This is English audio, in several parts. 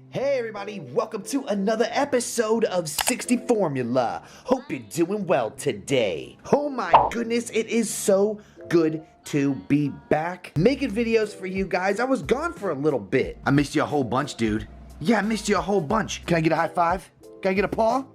Hey everybody, welcome to another episode of 60 Formula. Hope you're doing well today. Oh my goodness, it is so good to be back making videos for you guys. I was gone for a little bit. I missed you a whole bunch, dude. Yeah, I missed you a whole bunch. Can I get a high five? Can I get a paw?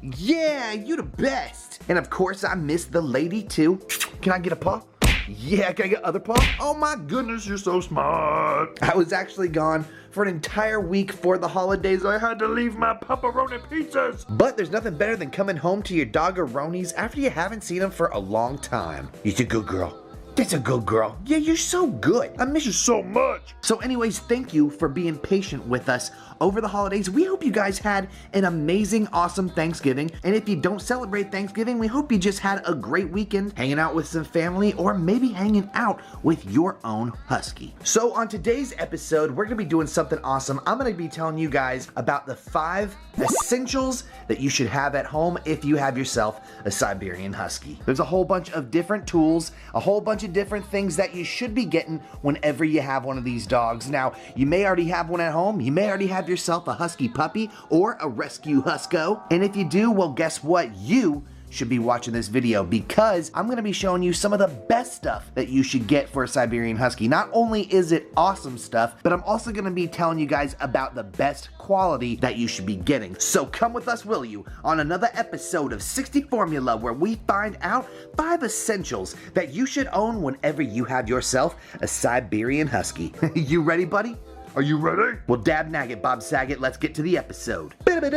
Yeah, you the best. And of course, I missed the lady too. Can I get a paw? Yeah, can I get other paw? Oh my goodness, you're so smart. I was actually gone for an entire week for the holidays. I had to leave my pepperoni pizzas. But there's nothing better than coming home to your doggeronis after you haven't seen them for a long time. You're a good girl. That's a good girl. Yeah, you're so good. I miss you so much. So anyways, thank you for being patient with us over the holidays. We hope you guys had an amazing, awesome Thanksgiving. And if you don't celebrate Thanksgiving, we hope you just had a great weekend hanging out with some family or maybe hanging out with your own husky. So on today's episode, we're gonna be doing something awesome. I'm gonna be telling you guys about the 5 essentials that you should have at home if you have yourself a Siberian Husky. There's a whole bunch of different tools, a whole bunch of different things that you should be getting whenever you have one of these dogs. Now, you may already have one at home. You may already have yourself a husky puppy or a rescue Husko. And if you do, well, guess what? You should be watching this video because I'm going to be showing you some of the best stuff that you should get for a Siberian Husky. Not only is it awesome stuff, but I'm also going to be telling you guys about the best quality that you should be getting. So come with us, will you, on another episode of 60 Formula where we find out 5 essentials that you should own whenever you have yourself a Siberian Husky. You ready, buddy? Are you ready? Well, dab nagget, Bob Saget, let's get to the episode. Alright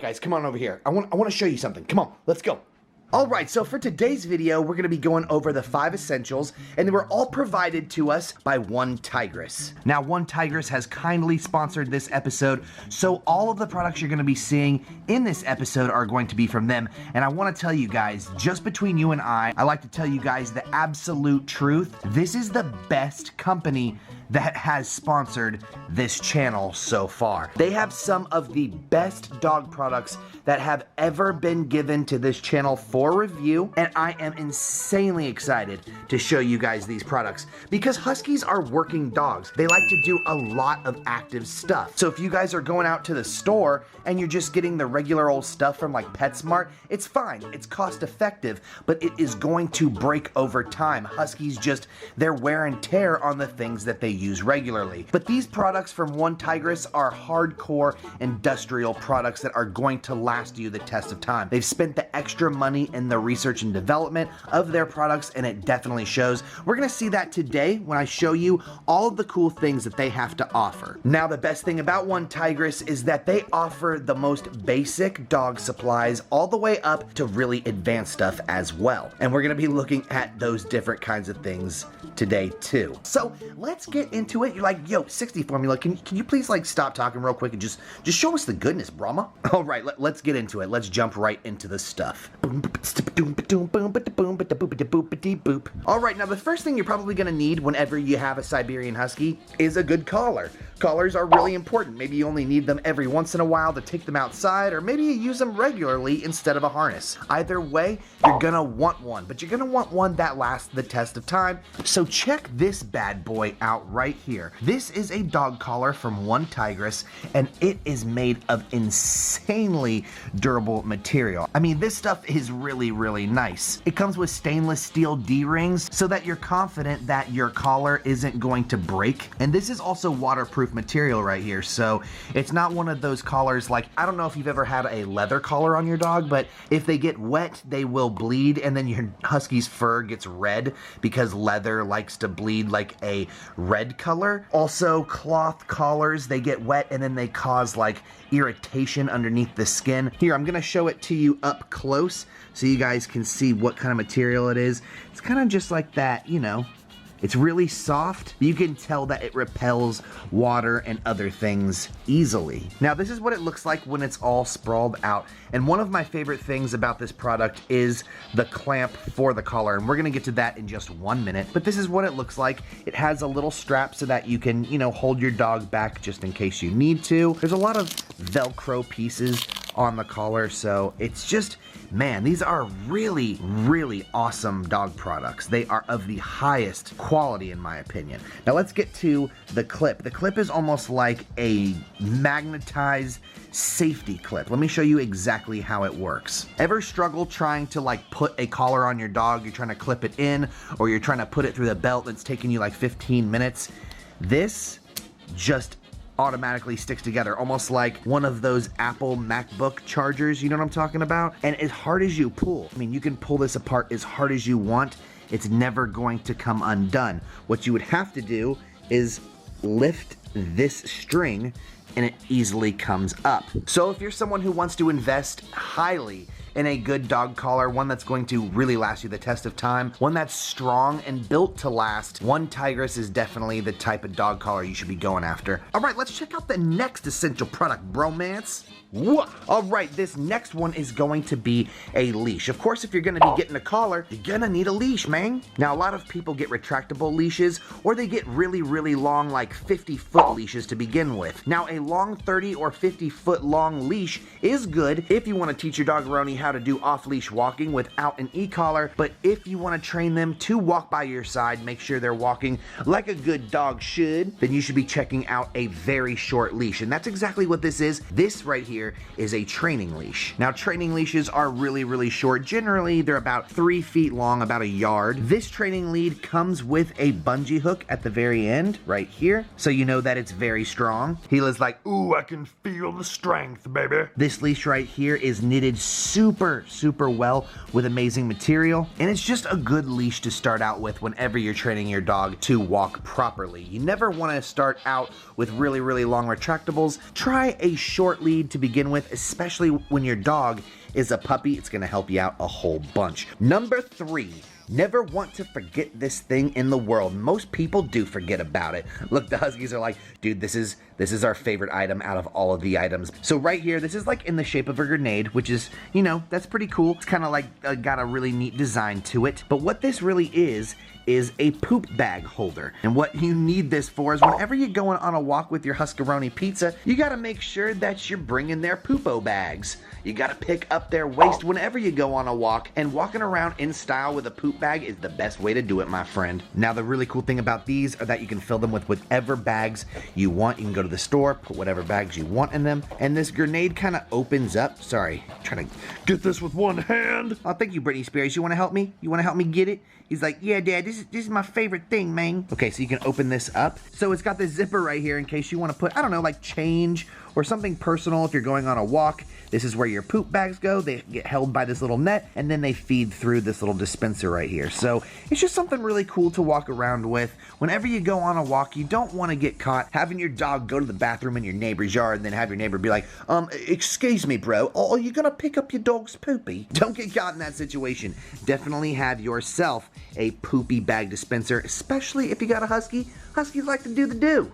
guys, come on over here. I want to show you something. Come on, let's go. Alright, so for today's video, we're going to be going over the 5 essentials, and they were all provided to us by One Tigress. Now, One Tigress has kindly sponsored this episode, so all of the products you're going to be seeing in this episode are going to be from them. And I want to tell you guys, just between you and I like to tell you guys the absolute truth. This is the best company that has sponsored this channel so far. They have some of the best dog products that have ever been given to this channel for review, and I am insanely excited to show you guys these products because Huskies are working dogs. They like to do a lot of active stuff. So if you guys are going out to the store and you're just getting the regular old stuff from like PetSmart, it's fine, it's cost effective, but it is going to break over time. Huskies just, they're wear and tear on the things that they use regularly. But these products from One Tigress are hardcore industrial products that are going to last you the test of time. They've spent the extra money in the research and development of their products, and it definitely shows. We're gonna see that today when I show you all of the cool things that they have to offer. Now, the best thing about One Tigress is that they offer the most basic dog supplies all the way up to really advanced stuff as well. And we're gonna be looking at those different kinds of things today too. So let's get into it. You're like, yo, 60 Formula, can you please like stop talking real quick and just show us the goodness, Brahma? All right, let's get into it. Let's jump right into the stuff. All right, now the first thing you're probably gonna need whenever you have a Siberian Husky is a good collar. Collars are really important. Maybe you only need them every once in a while to take them outside, or maybe you use them regularly instead of a harness. Either way, you're gonna want one, but you're gonna want one that lasts the test of time. So check this bad boy out right here. This is a dog collar from One Tigress, and it is made of insanely durable material. I mean, this stuff is really, really nice. It comes with stainless steel D-rings so that you're confident that your collar isn't going to break. And this is also waterproof material right here, so it's not one of those collars like, I don't know if you've ever had a leather collar on your dog, but if they get wet, they will bleed, and then your Husky's fur gets red because leather likes to bleed like a red color. Also, cloth collars, they get wet and then they cause like irritation underneath the skin. Here, I'm gonna show it to you up close so you guys can see what kind of material it is. It's kind of just like that, you know. It's really soft. You can tell that it repels water and other things easily. Now, this is what it looks like when it's all sprawled out. And one of my favorite things about this product is the clamp for the collar. And we're gonna get to that in just 1 minute. But this is what it looks like. It has a little strap so that you can, you know, hold your dog back just in case you need to. There's a lot of Velcro pieces on the collar, so it's just Man, these are really, really awesome dog products. They are of the highest quality in my opinion. Now let's get to the clip. The clip is almost like a magnetized safety clip. Let me show you exactly how it works. Ever struggle trying to like put a collar on your dog? You're trying to clip it in, or you're trying to put it through the belt that's taking you like 15 minutes. This just automatically sticks together, almost like one of those Apple MacBook chargers, you know what I'm talking about? And as hard as you pull, I mean, you can pull this apart as hard as you want, it's never going to come undone. What you would have to do is lift this string and it easily comes up. So if you're someone who wants to invest highly in a good dog collar, one that's going to really last you the test of time, one that's strong and built to last, one Tigress is definitely the type of dog collar you should be going after. All right, let's check out the next essential product, bromance. All right, this next one is going to be a leash. Of course, if you're gonna be getting a collar, you're gonna need a leash, man. Now, a lot of people get retractable leashes, or they get really, really long, like 50-foot leashes to begin with. Now, a long 30 or 50-foot long leash is good if you wanna teach your doggeroni how to do off-leash walking without an e-collar, but if you wanna train them to walk by your side, make sure they're walking like a good dog should, then you should be checking out a very short leash, and that's exactly what this is. This right here is a training leash. Now, training leashes are really, really short. Generally, they're about 3 feet long, about a yard. This training lead comes with a bungee hook at the very end, right here, so you know that it's very strong. Hila's like, ooh, I can feel the strength, baby. This leash right here is knitted super, super well with amazing material, and it's just a good leash to start out with whenever you're training your dog to walk properly. You never want to start out with really, really long retractables. Try a short lead to begin with, especially when your dog is a puppy. It's going to help you out a whole bunch. Number 3. Never want to forget this thing in the world. Most people do forget about it. Look, the Huskies are like, dude, this is our favorite item out of all of the items. So right here, this is like in the shape of a grenade, which is, you know, that's pretty cool. It's kind of like got a really neat design to it. But what this really is a poop bag holder. And what you need this for is whenever you're going on a walk with your Huskaroni pizza, you gotta make sure that you're bringing their poopo bags. You gotta pick up their waste whenever you go on a walk, and walking around in style with a poop bag is the best way to do it, my friend. Now, the really cool thing about these are that you can fill them with whatever bags you want. You can go to the store, put whatever bags you want in them, and this grenade kind of opens up. Sorry, trying to get this with one hand. Oh, thank you, Britney Spears. You want to help me? You want to help me get it? He's like, yeah, Dad, this is my favorite thing, man. Okay, so you can open this up. So it's got this zipper right here in case you want to put, I don't know, like change or something personal if you're going on a walk. This is where your poop bags go. They get held by this little net, and then they feed through this little dispenser right here. So it's just something really cool to walk around with. Whenever you go on a walk, you don't want to get caught having your dog go to the bathroom in your neighbor's yard and then have your neighbor be like, excuse me, bro, are you gonna pick up your dog's poopy? Don't get caught in that situation. Definitely have yourself a poopy bag dispenser, especially if you got a Husky. Huskies like to do the do.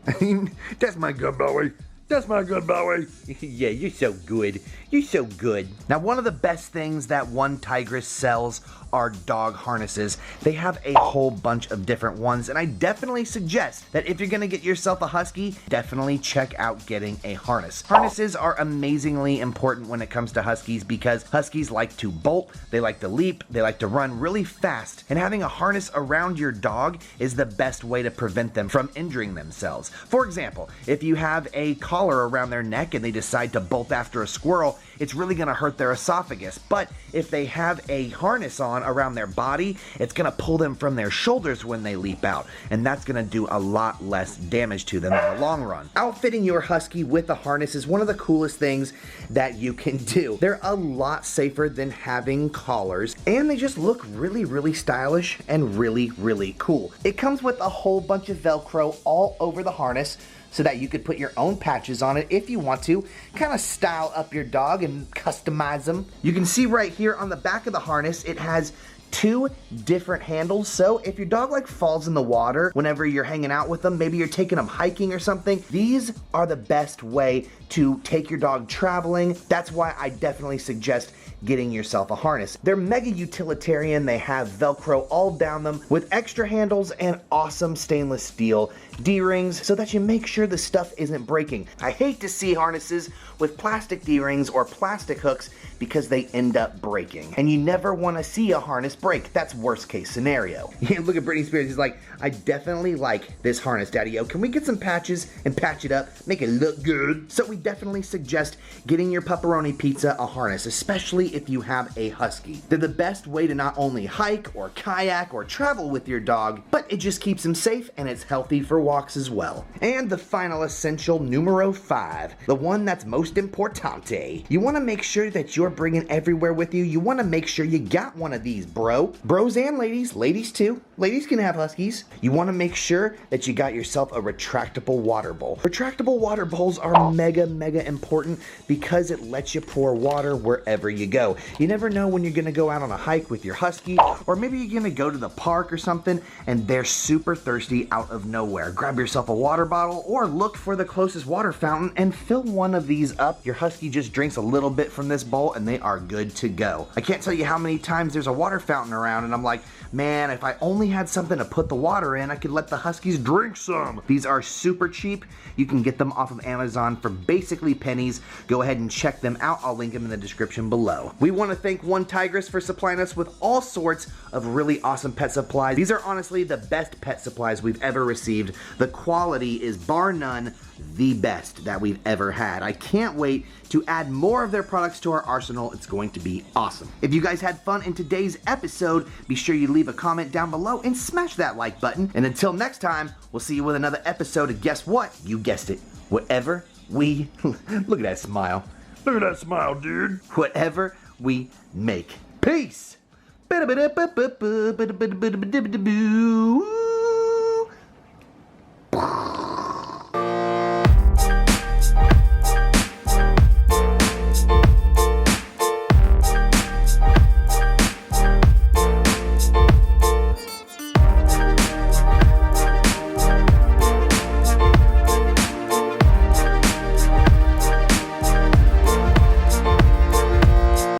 That's my good boy. That's my good boy. Yeah, you're so good. You're so good. Now, one of the best things that one Tigress sells are dog harnesses. They have a whole bunch of different ones, and I definitely suggest that if you're gonna get yourself a Husky, definitely check out getting a harness. Harnesses are amazingly important when it comes to Huskies because Huskies like to bolt, they like to leap, they like to run really fast, and having a harness around your dog is the best way to prevent them from injuring themselves. For example, if you have a collar around their neck and they decide to bolt after a squirrel, it's really gonna hurt their esophagus. But if they have a harness on around their body, it's gonna pull them from their shoulders when they leap out, and that's gonna do a lot less damage to them in the long run. Outfitting your Husky with a harness is one of the coolest things that you can do. They're a lot safer than having collars, and they just look really, really stylish and really, really cool. It comes with a whole bunch of Velcro all over the harness, so that you could put your own patches on it if you want to, kind of style up your dog and customize them. You can see right here on the back of the harness, it has 2 different handles, so if your dog like falls in the water whenever you're hanging out with them, maybe you're taking them hiking or something, these are the best way to take your dog traveling. That's why I definitely suggest getting yourself a harness. They're mega utilitarian. They have Velcro all down them with extra handles and awesome stainless steel D-rings so that you make sure the stuff isn't breaking. I hate to see harnesses with plastic D-rings or plastic hooks because they end up breaking. And you never want to see a harness break. That's worst case scenario. Yeah, look at Britney Spears. He's like, I definitely like this harness, Daddy-O. Can we get some patches and patch it up, make it look good? So we definitely suggest getting your pepperoni pizza a harness, especially if you have a Husky. They're the best way to not only hike or kayak or travel with your dog, but it just keeps them safe and it's healthy for walks as well. And the final essential, numero 5, the one that's most importante. You want to make sure that you're bringing everywhere with you. You want to make sure you got one of these, bros and ladies too. Ladies can have Huskies. You want to make sure that you got yourself a retractable water bowl. Retractable water bowls are mega important because it lets you pour water wherever you go. You never know when you're going to go out on a hike with your Husky, or maybe you're going to go to the park or something and they're super thirsty out of nowhere. Grab yourself a water bottle or look for the closest water fountain and fill one of these up. Your Husky just drinks a little bit from this bowl and they are good to go. I can't tell you how many times there's a water fountain around and I'm like, man, if I only had something to put the water in, I could let the Huskies drink some. These are super cheap. You can get them off of Amazon for basically pennies. Go ahead and check them out. I'll link them in the description below. We want to thank One Tigress for supplying us with all sorts of really awesome pet supplies. These are honestly the best pet supplies we've ever received. The quality is bar none the best that we've ever had. I can't wait to add more of their products to our arsenal. It's going to be awesome. If you guys had fun in today's episode, be sure you leave a comment down below and smash that like button. And until next time, we'll see you with another episode of guess what? You guessed it. Whatever we... Look at that smile. Look at that smile, dude. Whatever we make. Peace.